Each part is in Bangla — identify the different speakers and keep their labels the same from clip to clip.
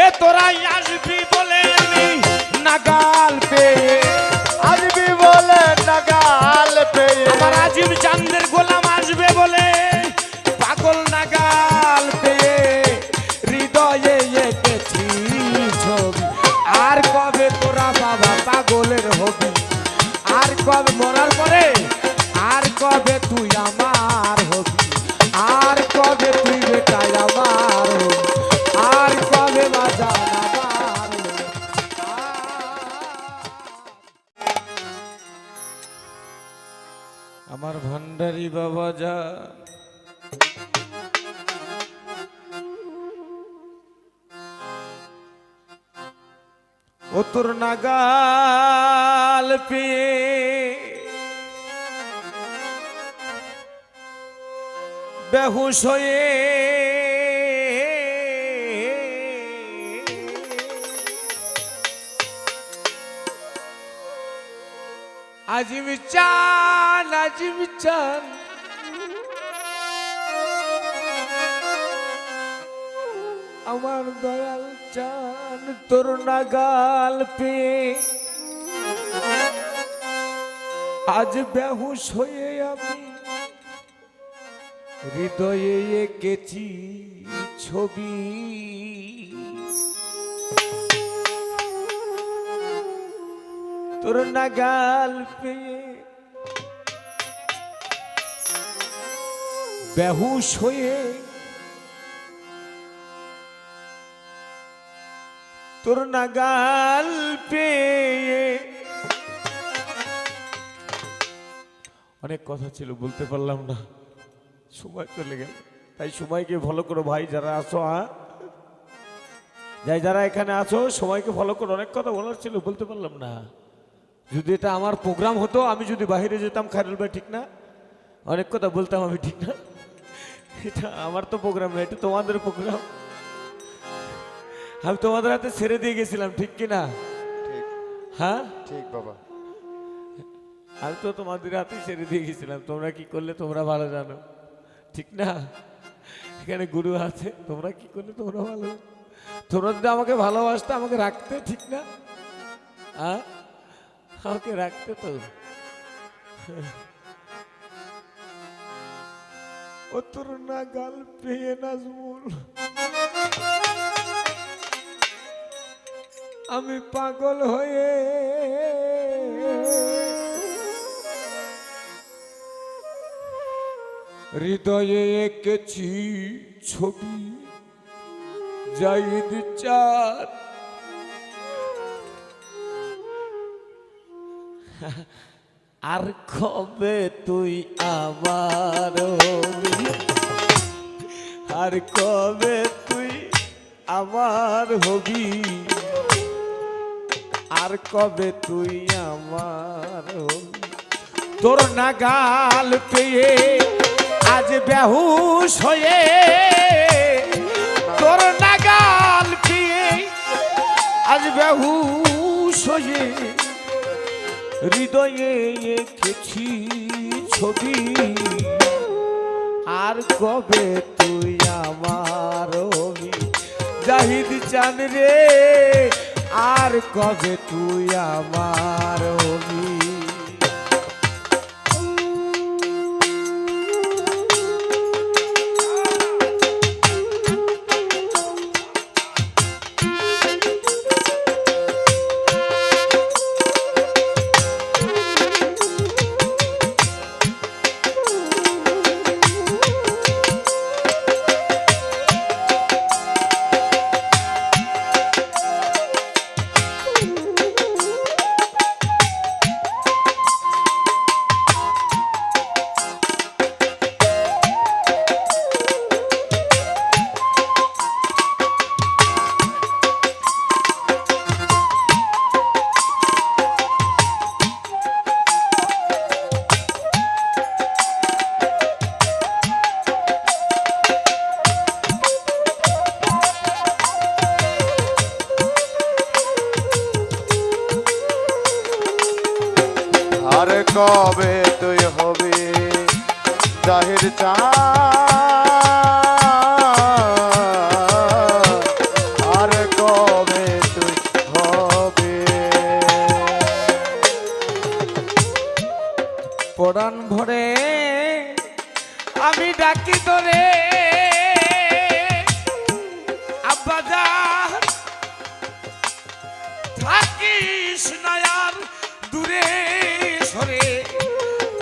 Speaker 1: এ তোরাই আসবি বলে আমি নাগাল পেয়ে,
Speaker 2: আসবি বলে নাগাল পেয়ে,
Speaker 1: আমার আজিম চাঁদের গোলাম আসবে বলে পাগল নাগাল পেয়ে হৃদয়ে এঁকেছি ছবি। আর কবে তোরা বাবা পাগলের হবি, আর কবে মরার পরে আর কবে তুই আমার হবি, আর কবে তুই বেটাই আমার হবি, আর কবে বাজান আমার হবি। আমার ভান্ডারি বাবা যা ও তোর নাগাল পেয়ে বেহুশ হয়ে আজিম চান আমার দয়াল চান তোর নাগাল পেয়ে আজ বেহুশ হয়ে আমি হৃদয়ে এঁকেছি ছবি। তোর নাগাল পেয়ে বেহুশ হয়ে তোর নাগাল পেয়ে অনেক কথা ছিল বলতে পারলাম না, সময় চলে গেল। তাই সময়কে ফলো করো ভাই যারা আছো, যারা এখানে আছো সময়কে ফলো করো। অনেক কথা বলার ছিল বলতে পারলাম না। যদি এটা আমার প্রোগ্রাম হতো, আমি যদি বাইরে যেতাম খায়রুল ভাই ঠিক না, অনেক কথা বলতাম আমি ঠিক না। এটা আমার তো প্রোগ্রাম না, এটা তোমাদের প্রোগ্রাম। আমি তোমাদের হাতে ছেড়ে দিয়ে গেছিলাম ঠিক কিনা? হ্যাঁ
Speaker 2: ঠিক বাবা,
Speaker 1: আমি তো তোমাদের হাতে ছেড়ে দিয়ে গেছিলাম। তোমরা কি করলে তোমরা ভালো জানো ঠিক না? এখানে গুরু আছে, তোমরা কি করলে তোমরা ভালো। তোমরা যদি আমাকে ভালোবাসতে আমাকে রাখতে ঠিক না? হ্যাঁ আমাকে রাখতে তো। ও তোর নাগাল পেয়ে নাজমুল আমি পাগল হয়ে হৃদয়ে এঁকেছি ছবি। জাহিদ চাঁদ আর কবে তুই আমার হবি, আর কবে তুই আমার হবি, আর কবে তুই আমার হবি। তোর নাগাল পেয়ে আজ বেহুশ হয়ে, তোর নাগাল পেয়ে আজ বেহুশ হয়ে হৃদয়ে এঁকেছি ছবি। আর কবে তুই আমার হবি জাহিদ চাঁদ রে, আর কবে তুই আমার হবি।
Speaker 2: আর কবে তুই হবি জাহির চাঁদ, আর কবে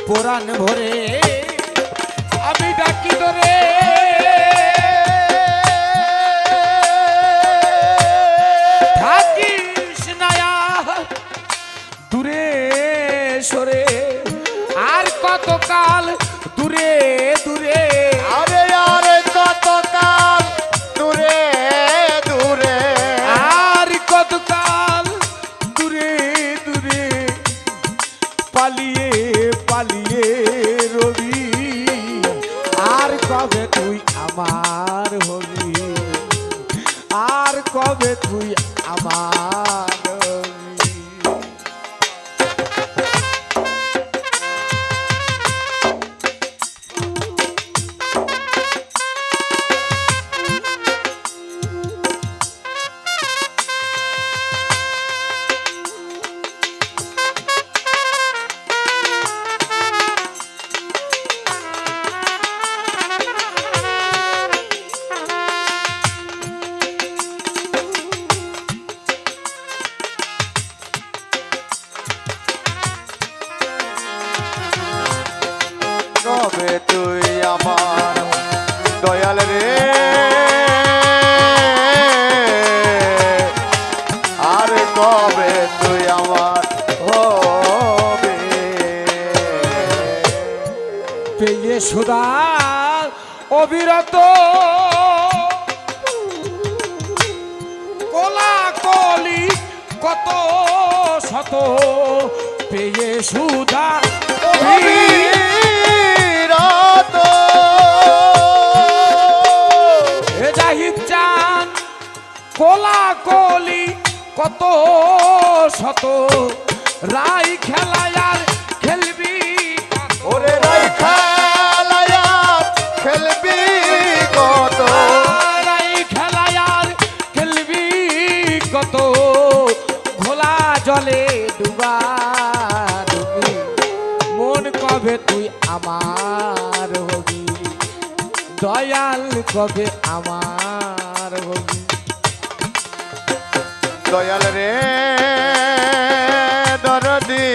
Speaker 1: পুরাণ ভরে আমি ডাকি তোরে থাকিস নায়া দূরে সরে আর কতকাল দূরে দূরে
Speaker 2: আরে আরে কতকাল দূরে দূরে
Speaker 1: আর কতকাল দূরে দূরে পালিয়ে পালিয়ে রবি আর কবে তুই আমার হবি আর কবে তুই আমার হবি
Speaker 2: কবে তুই আমার দয়াল রে আর কবে তুই আমার হবে
Speaker 1: পেয়ে সুদা অবিরত কোলা কলি কত শত পেয়ে সুদা
Speaker 2: অবিরত
Speaker 1: এ জাহিদ চান কোলা কলি কত শত রাই খেলায় আর খেলবি
Speaker 2: ওরে রাই খেলায়ার খেলবি কত
Speaker 1: রাই খেলায় আর খেলবি কত ঘোলা জলে ডুবা ডুবি মন কবে তুই আমার হবি দয়াল কবে আমার হবি
Speaker 2: দয়াল রে দরদি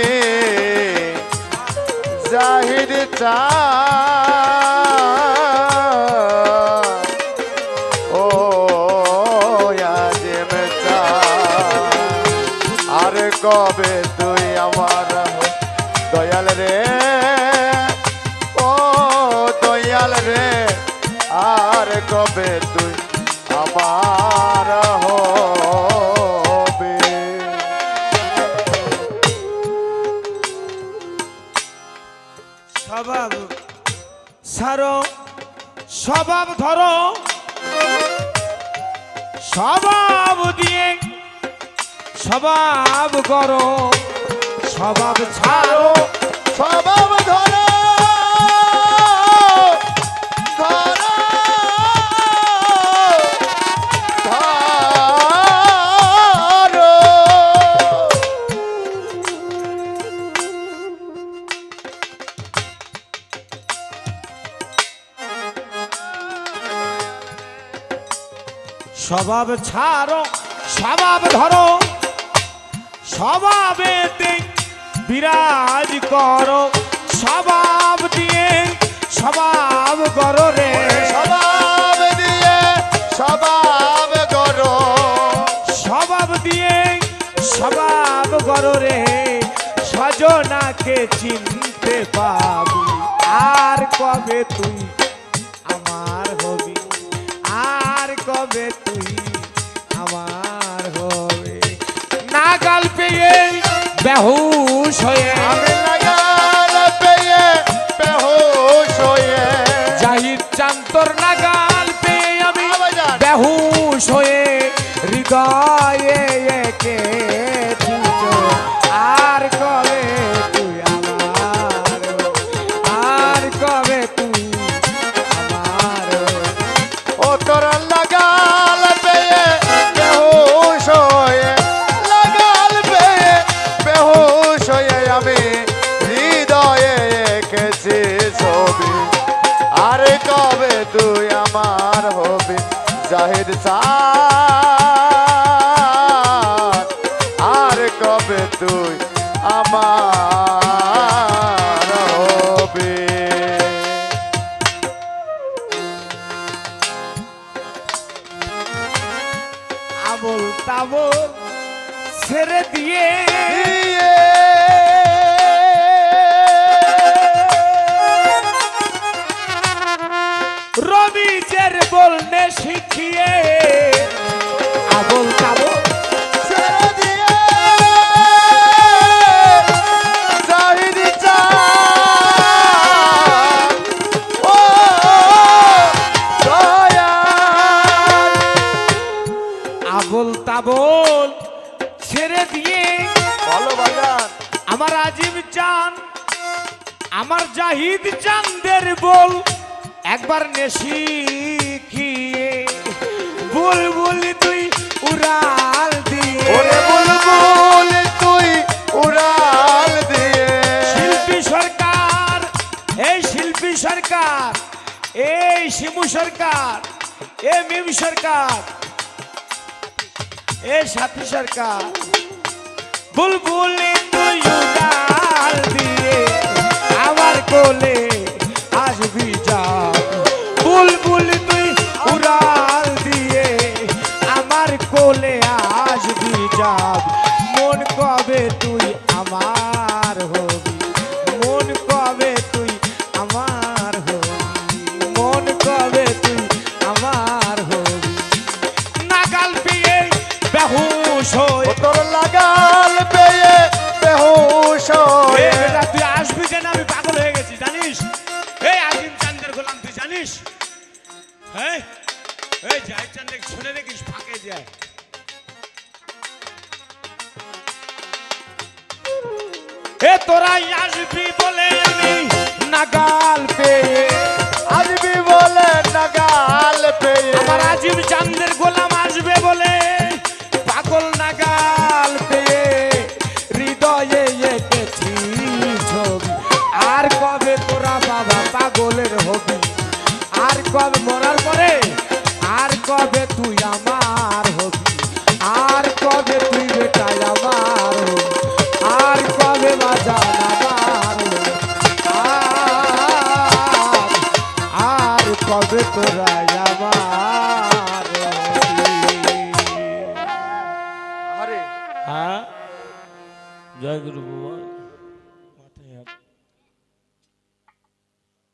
Speaker 2: জাহিদ চা ও আজিম চা আর কবে তুই আমার দয়াল রে ও দয়াল রে আর কবে তুই আমার হবে
Speaker 1: স্বভাব সারো স্বভাব ধরো স্বভাব দিয়ে স্বভাব করো স্বভাব ছাড়ো
Speaker 2: স্বভাব ধরো ধরো ধরো
Speaker 1: স্বভাব ছাড়ো স্বভাব ধরো স্বভাবেতে বিরাজ করো স্বভাব দিয়ে স্বভাব করো রে
Speaker 2: স্বভাব দিয়ে স্বভাব করো
Speaker 1: স্বভাব দিয়ে স্বভাব করো রে সজনাকে চিনতে পাবি আর কবে তুই আমার হবি আর কবে তুই আমার হবে নাগাল পেয়ে বেহুশ হয়ে
Speaker 2: আমি লাগাল পেয়ে বেহুশ হয়ে
Speaker 1: জাহিদ চান্তর নাগাল পেয়ে আমি
Speaker 2: আবাজান।
Speaker 1: বেহুশ হয়ে হৃদয়ে এঁকেছি চোখ। আর কবে তুই আমার আর কবে তুই আমার
Speaker 2: ও তোর লাগাল পেয়ে বেহুশ হয়ে লাগাল পেয়ে বেহুশ হয়ে আমি হৃদয়ে এঁকেছি ছবি আর কবে তুই আমার হবি জাহিদ সাদ আর কবে তুই আমার হবি
Speaker 1: তাবল ছেড়ে দিয়ে রবিজের বলনে শিখিয়ে আবল তাবল
Speaker 2: ছেড়ে দিয়ে জাহিদি চাঁদ, ও দয়াল।
Speaker 1: আবল তাবল ছেড়ে দিয়ে
Speaker 2: বলো বাগান
Speaker 1: আমার আজিম চান আমার জাহিদ চাঁদের বল একবার নেশি খিয়ে বুলবুল তুই উড়াল দিয়ে
Speaker 2: ওরে বুলবুল তুই উড়াল দিয়ে।
Speaker 1: শিল্পী সরকার এই শিল্পী সরকার এই শিমু সরকার এ মিম সরকার এ সাথী সরকার বুলবুল তুই উড়াল দিয়ে আমার কোলে আসবি যা বুলবুল তুই উড়াল দিয়ে আমার কোলে আসবি যা মন কবে তুই আমার হবি মন কবে তুই আমার হবি মন কবে তুই আমার হবি নাগাল পেয়ে বেহুশ হয়ে
Speaker 2: ও তোর লাগাল পেয়ে বেহুশ হয়ে।
Speaker 1: এ বেটা তুই আসবি কেন আমি পাগল হয়ে গেছি জানিস এই আজিম চাঁদের গোলাম তুই জানিস হ্যাঁ এই জাহিদ চাঁদ শুনে দেখিস ফাঁকে যায় এ তোরাই আসবি বলে আমি নাগাল পেয়ে
Speaker 2: আসবি বলে নাগাল পেয়ে
Speaker 1: আমার আজিম চাঁদের গোলাম আসবে বলে পাগল নাগাল পেয়ে হৃদয়ে এঁকেছি ছবি আর কবে তোরা বাবা পাগলের হবি আর কবে মরার পরে আর কবে তুই আমার হবি আর কবে তুই বেটাই আমার হবি আর কবে বাজান আমার হবি আর কবে তোরা আমার হবি
Speaker 2: আরে
Speaker 1: হ্যাঁ জয় গুরু বাবা